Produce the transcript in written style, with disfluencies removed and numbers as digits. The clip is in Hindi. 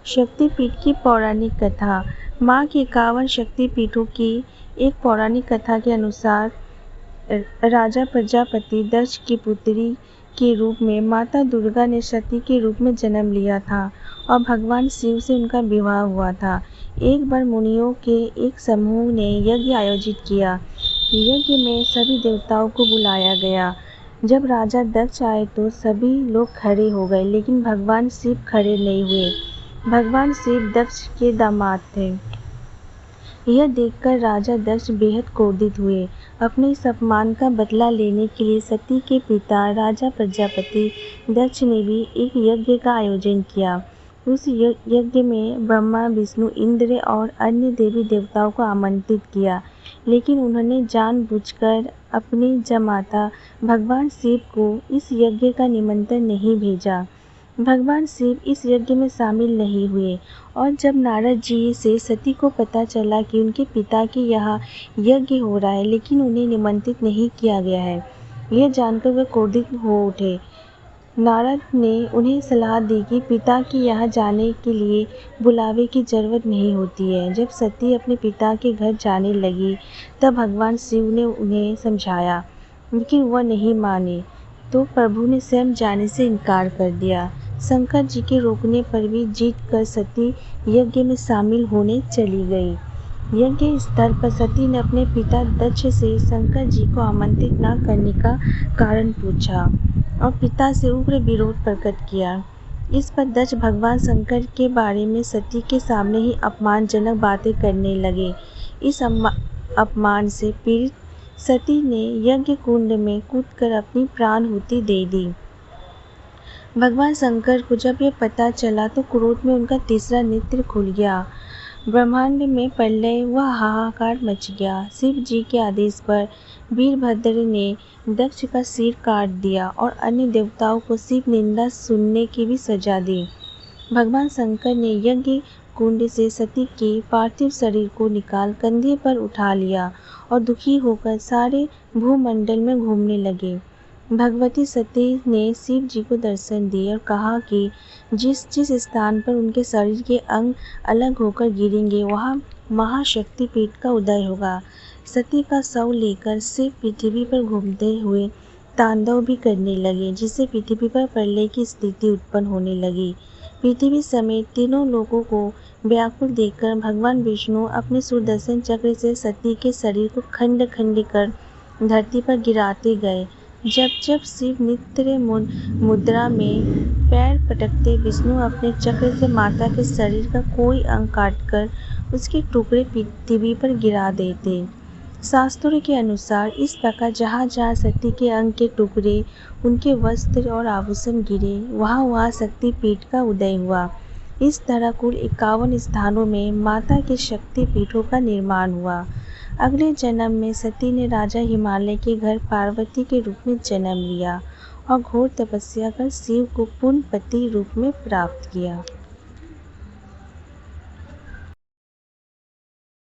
शक्तिपीठ की पौराणिक कथा। माँ के 51 शक्तिपीठों की एक पौराणिक कथा के अनुसार राजा प्रजापति दक्ष की पुत्री के रूप में माता दुर्गा ने सती के रूप में जन्म लिया था और भगवान शिव से उनका विवाह हुआ था। एक बार मुनियों के एक समूह ने यज्ञ आयोजित किया। यज्ञ में सभी देवताओं को बुलाया गया। जब राजा दक्ष आए तो सभी लोग खड़े हो गए, लेकिन भगवान शिव खड़े नहीं हुए। भगवान शिव दक्ष के दामाद थे। यह देखकर राजा दक्ष बेहद क्रोधित हुए। अपने इस अपमान का बदला लेने के लिए सती के पिता राजा प्रजापति दक्ष ने भी एक यज्ञ का आयोजन किया। उस यज्ञ में ब्रह्मा, विष्णु, इंद्र और अन्य देवी देवताओं को आमंत्रित किया, लेकिन उन्होंने जानबूझकर अपने जमाता भगवान शिव को इस यज्ञ का निमंत्रण नहीं भेजा। भगवान शिव इस यज्ञ में शामिल नहीं हुए और जब नारद जी से सती को पता चला कि उनके पिता के यहाँ यज्ञ हो रहा है लेकिन उन्हें निमंत्रित नहीं किया गया है, यह जानकर वे क्रोधित हो उठे। नारद ने उन्हें सलाह दी कि पिता के यहाँ जाने के लिए बुलावे की जरूरत नहीं होती है। जब सती अपने पिता के घर जाने लगी तब भगवान शिव ने उन्हें समझाया, लेकिन वह नहीं माने, तो प्रभु ने स्वयं जाने से इनकार कर दिया। शंकर जी के रोकने पर भी जीत कर सती यज्ञ में शामिल होने चली गई। यज्ञ स्थल पर सती ने अपने पिता दक्ष से शंकर जी को आमंत्रित न करने का कारण पूछा और पिता से उग्र विरोध प्रकट किया। इस पर दक्ष भगवान शंकर के बारे में सती के सामने ही अपमानजनक बातें करने लगे। इस अपमान से पीड़ित सती ने यज्ञ कुंड में कूदकर अपनी प्राणाहुति दे दी। भगवान शंकर को जब यह पता चला तो क्रोध में उनका तीसरा नेत्र खुल गया। ब्रह्मांड में प्रलय व हाहाकार मच गया। शिव जी के आदेश पर वीरभद्र ने दक्ष का सिर काट दिया और अन्य देवताओं को शिव निंदा सुनने की भी सजा दी। भगवान शंकर ने यज्ञ कुंड से सती के पार्थिव शरीर को निकाल कंधे पर उठा लिया और दुखी होकर सारे भूमंडल में घूमने लगे। भगवती सती ने शिव जी को दर्शन दिए और कहा कि जिस जिस स्थान पर उनके शरीर के अंग अलग होकर गिरेंगे वहाँ महाशक्तिपीठ का उदय होगा। सती का शव लेकर शिव पृथ्वी पर घूमते हुए तांडव भी करने लगे, जिससे पृथ्वी पर प्रलय की स्थिति उत्पन्न होने लगी। पृथ्वी समेत तीनों लोगों को व्याकुल देखकर भगवान विष्णु अपने सुदर्शन चक्र से सती के शरीर को खंड खंड कर धरती पर गिराते गए। जब जब शिव नित्य मुद्रा में पैर पटकते, विष्णु अपने चक्र से माता के शरीर का कोई अंग काटकर उसके टुकड़े पृथ्वी पर गिरा देते। शास्त्रों के अनुसार इस प्रकार जहाँ जहाँ सती के अंग के टुकड़े, उनके वस्त्र और आभूषण गिरे, वहाँ वहाँ शक्तिपीठ का उदय हुआ। इस तरह कुल 51 स्थानों में माता के शक्तिपीठों का निर्माण हुआ। अगले जन्म में सती ने राजा हिमालय के घर पार्वती के रूप में जन्म लिया और घोर तपस्या कर शिव को पुण्य पति रूप में प्राप्त किया।